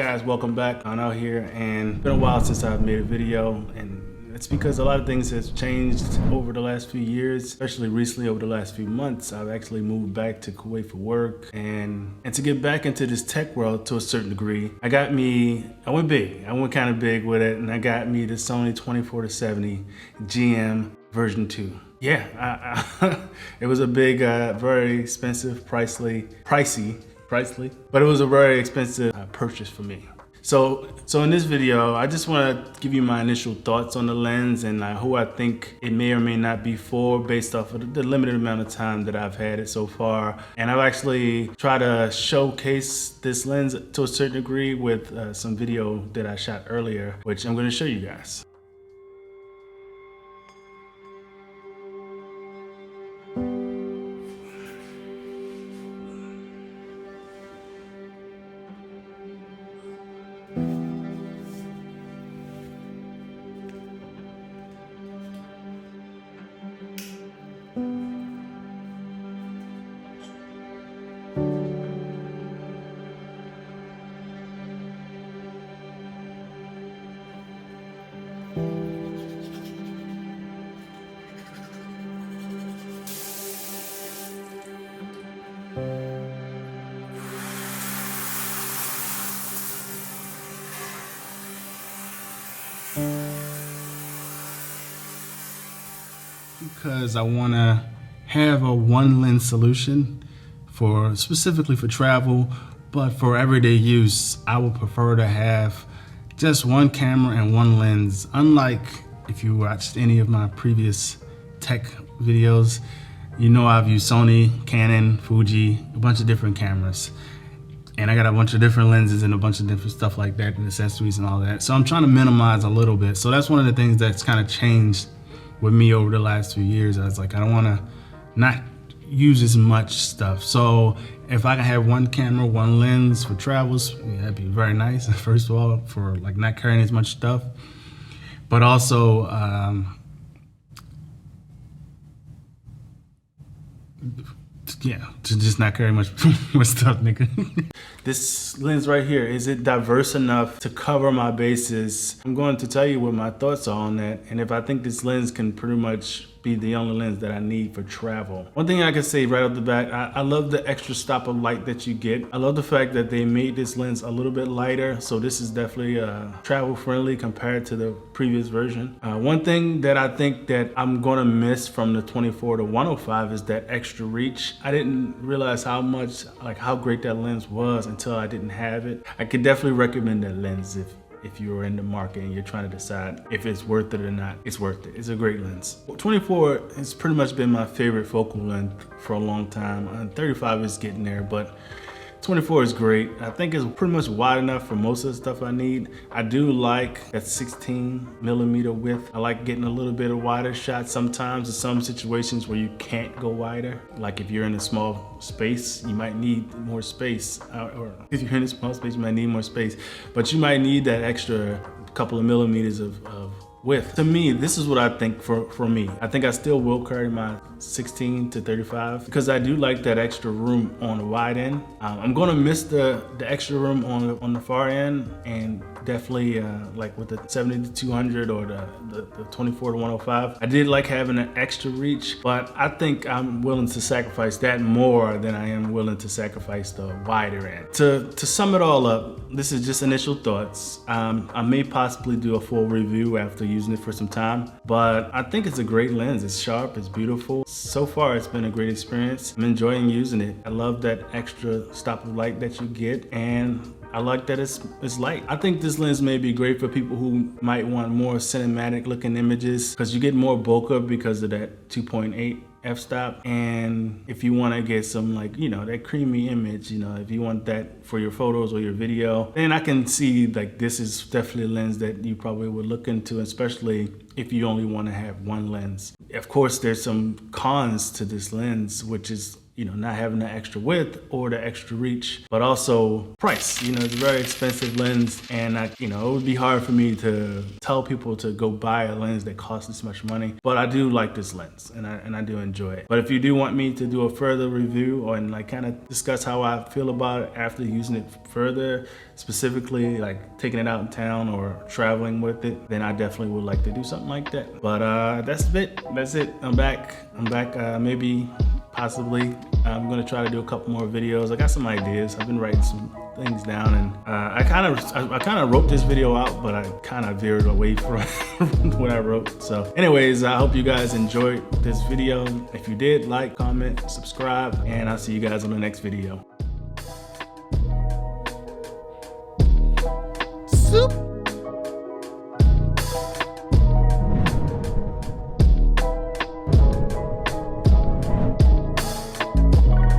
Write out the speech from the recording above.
guys, welcome back. I'm out here and it's been a while since I've made a video, and it's because a lot of things has changed over the last few years, especially recently over the last few months. I've actually moved back to Kuwait for work and to get back into this tech world to a certain degree. I went big. I went kind of big with it, and I got me the Sony 24-70 GM version 2. Yeah, it was a big, very expensive, pricey, but it was a very expensive purchase for me. So in this video, I just want to give you my initial thoughts on the lens and who I think it may or may not be for, based off of the limited amount of time that I've had it so far. And I've actually tried to showcase this lens to a certain degree with some video that I shot earlier, which I'm going to show you guys. Because I want to have a one lens solution specifically for travel, but for everyday use, I would prefer to have just one camera and one lens. Unlike if you watched any of my previous tech videos, you know I've used Sony, Canon, Fuji, a bunch of different cameras. And I got a bunch of different lenses and a bunch of different stuff like that, and accessories and all that. So I'm trying to minimize a little bit. So that's one of the things that's kind of changed with me over the last 2 years. I was like, I don't want to not use as much stuff. So if I can have one camera, one lens for travels, yeah, that'd be very nice. First of all, for like not carrying as much stuff, but also to just not carry much more stuff, nigga. This lens right here, is it diverse enough to cover my bases? I'm going to tell you what my thoughts are on that, and if I think this lens can pretty much be the only lens that I need for travel. One thing I can say right off the bat, I love the extra stop of light that you get. I love the fact that they made this lens a little bit lighter, so this is definitely travel friendly compared to the previous version. One thing that I think that I'm gonna miss from the 24-105 is that extra reach. I didn't realize how great that lens was until I didn't have it. I could definitely recommend that lens if you're in the market and you're trying to decide if it's worth it or not. It's worth it. It's a great lens. 24 has pretty much been my favorite focal length for a long time. 35 is getting there, but 24 is great. I think it's pretty much wide enough for most of the stuff I need. I do like that 16mm width. I like getting a little bit of wider shots sometimes in some situations where you can't go wider. Like if you're in a small space, you might need more space. Or if you're in a small space, you might need more space. But you might need that extra couple of millimeters of width. To me, this is what I think for me. I think I still will carry my 16-35 because I do like that extra room on the wide end. I'm gonna miss the extra room on the far end, and definitely like with the 70-200 or the 24-105. I did like having an extra reach, but I think I'm willing to sacrifice that more than I am willing to sacrifice the wider end. To sum it all up, this is just initial thoughts. I may possibly do a full review after using it for some time, but I think it's a great lens. It's sharp, it's beautiful. So far, it's been a great experience. I'm enjoying using it. I love that extra stop of light that you get, and I like that it's light. I think this lens may be great for people who might want more cinematic looking images, because you get more bokeh because of that 2.8 f-stop. And if you want to get some that creamy image, if you want that for your photos or your video, then I can see this is definitely a lens that you probably would look into, especially if you only want to have one lens. Of course, there's some cons to this lens, which is you know, not having the extra width or the extra reach, but also price. You know, it's a very expensive lens, and you know, it would be hard for me to tell people to go buy a lens that costs this much money, but I do like this lens, and I do enjoy it. But if you do want me to do a further review or like kind of discuss how I feel about it after using it further, specifically like taking it out in town or traveling with it, then I definitely would like to do something like that. But that's it. I'm back. Maybe, possibly, I'm gonna try to do a couple more videos. I got some ideas. I've been writing some things down, and I kind of wrote this video out, but I kind of veered away from what I wrote. So anyways, I hope you guys enjoyed this video. If you did, like, comment, subscribe, and I'll see you guys on the next video.